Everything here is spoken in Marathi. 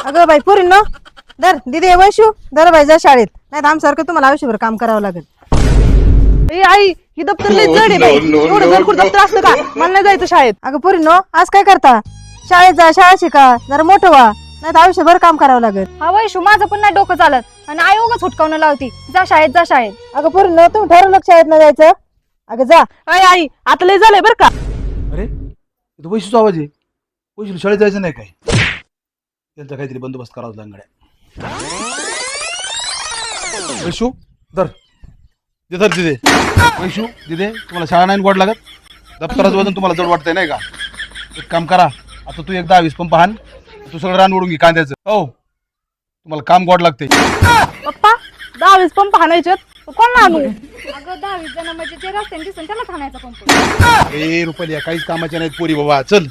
अगं बाई पुरी न दर दिदी वैशू दर बाई जा शाळेत नाही आमच्यासारखं तुम्हाला आयुष्यभर काम करावं लागेल. ए आई ही दप्तर लय जड आहे बाई. एवढं जड कुठं दप्तर असतं का? मला नाही जायचं शाळेत. अगं पुरी न आज काय करता शाळेत जा शाळा शिका जरा मोठं व्हा नाही आयुष्यभर काम करावं लागेल. हा वैशू माझं पण नाही डोकं चालत आणि आई उगाच हुटकावणं लावती. जा शाळेत जा शाळेत. अगं पुरी न तुम्ही ठरवलं का शाळेत न जायचं. अगं जा. अय आई आता लय झालंय बरं का. अरे इथं वैशूचा आवाज आहे. वैशू शाळेत जायचं नाही काय? त्यांचा काहीतरी बंदोबस्त करावा लागणार. वैशू धर धर दिदे. वैशू दिदे तुम्हाला शाळा नाही गोड लागत. दप्तराचं वजन तुम्हाला जड वाटतंय नाही का? एक काम करा आता तू एक 10-20 पंप हाण. तू सगळं रान ओढून घे कांद्याचं. हो तुम्हाला काम गोड लागते. पप्पा 10-20 पंप हाणायचे कोण आणू? अगं 10-20 जण म्हणजे जे रस्त्याने दिसून त्याला खाण्याचा पंप. ए रुपया काहीच कामाच्या नाहीत पोरी बाबा चल.